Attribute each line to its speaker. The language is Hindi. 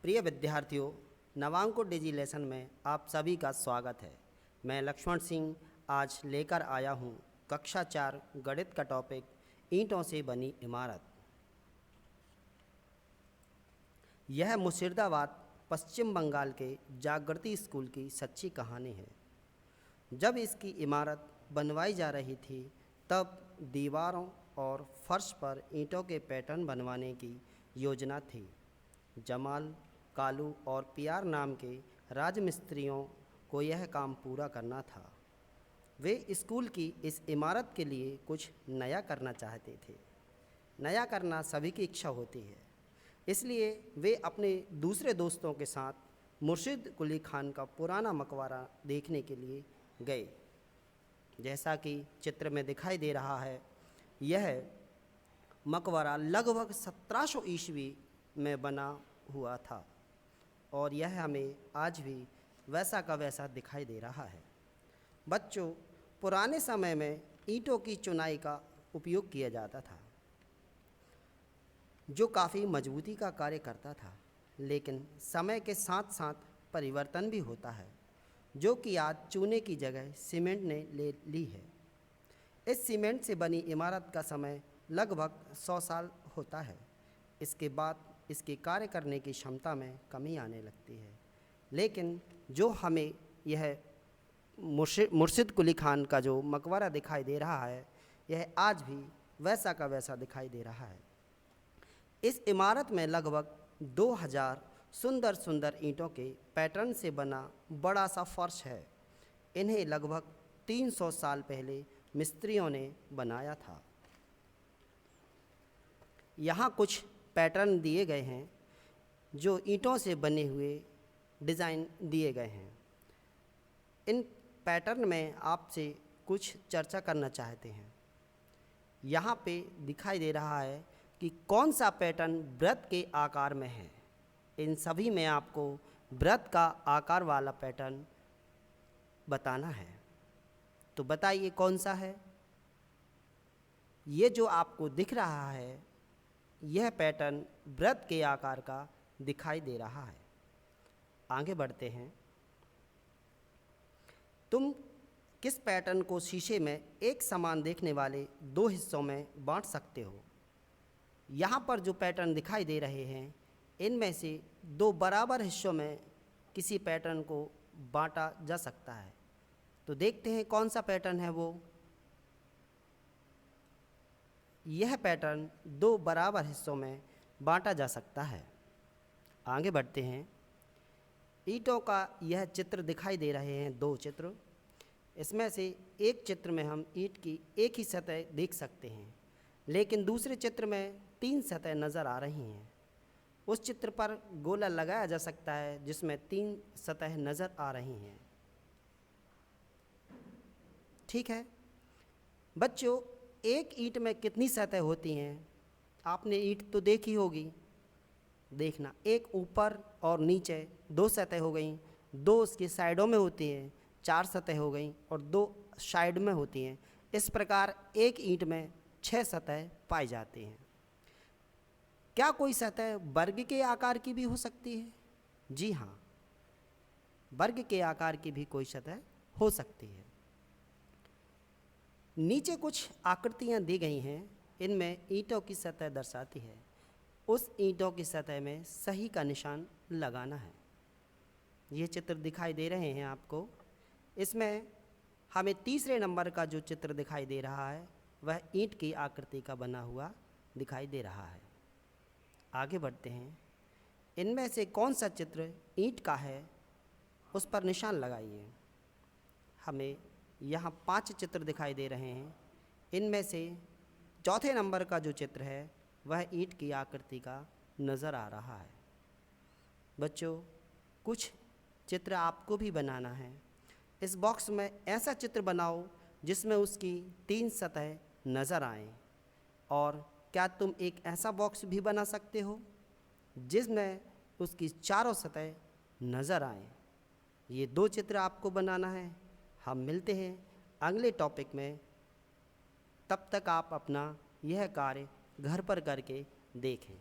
Speaker 1: प्रिय विद्यार्थियों, नवांकुर डिजी लेसन में आप सभी का स्वागत है। मैं लक्ष्मण सिंह आज लेकर आया हूँ कक्षा 4 गणित का टॉपिक ईंटों से बनी इमारत। यह मुर्शिदाबाद पश्चिम बंगाल के जागृति स्कूल की सच्ची कहानी है। जब इसकी इमारत बनवाई जा रही थी तब दीवारों और फर्श पर ईंटों के पैटर्न बनवाने की योजना थी। जमाल, कालू और पियार नाम के राजमिस्त्रियों को यह काम पूरा करना था। वे स्कूल की इस इमारत के लिए कुछ नया करना चाहते थे। नया करना सभी की इच्छा होती है, इसलिए वे अपने दूसरे दोस्तों के साथ मुर्शिद कुली खान का पुराना मकबरा देखने के लिए गए। जैसा कि चित्र में दिखाई दे रहा है, यह मकबरा लगभग 1700 ईस्वी में बना हुआ था और यह हमें आज भी वैसा का वैसा दिखाई दे रहा है। बच्चों, पुराने समय में ईंटों की चुनाई का उपयोग किया जाता था, जो काफ़ी मजबूती का कार्य करता था। लेकिन समय के साथ साथ परिवर्तन भी होता है, जो कि आज चूने की जगह सीमेंट ने ले ली है। इस सीमेंट से बनी इमारत का समय लगभग 100 साल होता है। इसके बाद इसके कार्य करने की क्षमता में कमी आने लगती है। लेकिन जो हमें यह मुर्शिद कुली खान का जो मकबरा दिखाई दे रहा है, यह आज भी वैसा का वैसा दिखाई दे रहा है। इस इमारत में लगभग 2000 सुंदर सुंदर ईंटों के पैटर्न से बना बड़ा सा फर्श है। इन्हें लगभग 300 साल पहले मिस्त्रियों ने बनाया था। यहाँ कुछ पैटर्न दिए गए हैं जो ईंटों से बने हुए डिज़ाइन दिए गए हैं। इन पैटर्न में आपसे कुछ चर्चा करना चाहते हैं। यहाँ पे दिखाई दे रहा है कि कौन सा पैटर्न वृत्त के आकार में है। इन सभी में आपको वृत्त का आकार वाला पैटर्न बताना है। तो बताइए कौन सा है। ये जो आपको दिख रहा है, यह पैटर्न वृत्त के आकार का दिखाई दे रहा है। आगे बढ़ते हैं। तुम किस पैटर्न को शीशे में एक समान देखने वाले 2 हिस्सों में बांट सकते हो। यहाँ पर जो पैटर्न दिखाई दे रहे हैं, इनमें से 2 बराबर हिस्सों में किसी पैटर्न को बांटा जा सकता है। तो देखते हैं कौन सा पैटर्न है वो। यह पैटर्न 2 बराबर हिस्सों में बांटा जा सकता है। आगे बढ़ते हैं। ईंटों का यह चित्र दिखाई दे रहे हैं, 2 चित्र। इसमें से एक चित्र में हम ईंट की एक ही सतह देख सकते हैं, लेकिन दूसरे चित्र में 3 सतह नज़र आ रही हैं। उस चित्र पर गोला लगाया जा सकता है जिसमें 3 सतह नज़र आ रही हैं। ठीक है बच्चों, एक ईंट में कितनी सतह होती हैं? आपने ईंट तो देखी होगी। देखना, एक ऊपर और नीचे 2 सतह हो गई, 2 उसकी साइडों में होती हैं, 4 सतह हो गई और 2 साइड में होती हैं। इस प्रकार एक ईंट में 6 सतह पाई जाती हैं। क्या कोई सतह वर्ग के आकार की भी हो सकती है? जी हाँ, वर्ग के आकार की भी कोई सतह हो सकती है। नीचे कुछ आकृतियाँ दी गई हैं, इनमें ईंटों की सतह दर्शाती है। उस ईंटों की सतह में सही का निशान लगाना है। ये चित्र दिखाई दे रहे हैं आपको। इसमें हमें तीसरे नंबर का जो चित्र दिखाई दे रहा है, वह ईंट की आकृति का बना हुआ दिखाई दे रहा है। आगे बढ़ते हैं। इनमें से कौन सा चित्र ईंट का है, उस पर निशान लगाइए। हमें यहाँ 5 चित्र दिखाई दे रहे हैं। इनमें से चौथे नंबर का जो चित्र है, वह ईंट की आकृति का नज़र आ रहा है। बच्चों, कुछ चित्र आपको भी बनाना है। इस बॉक्स में ऐसा चित्र बनाओ जिसमें उसकी 3 सतह नज़र आएं। और क्या तुम एक ऐसा बॉक्स भी बना सकते हो जिसमें उसकी चारों सतह नज़र आएं? ये 2 चित्र आपको बनाना है। हम मिलते हैं अगले टॉपिक में। तब तक आप अपना यह कार्य घर पर करके देखें।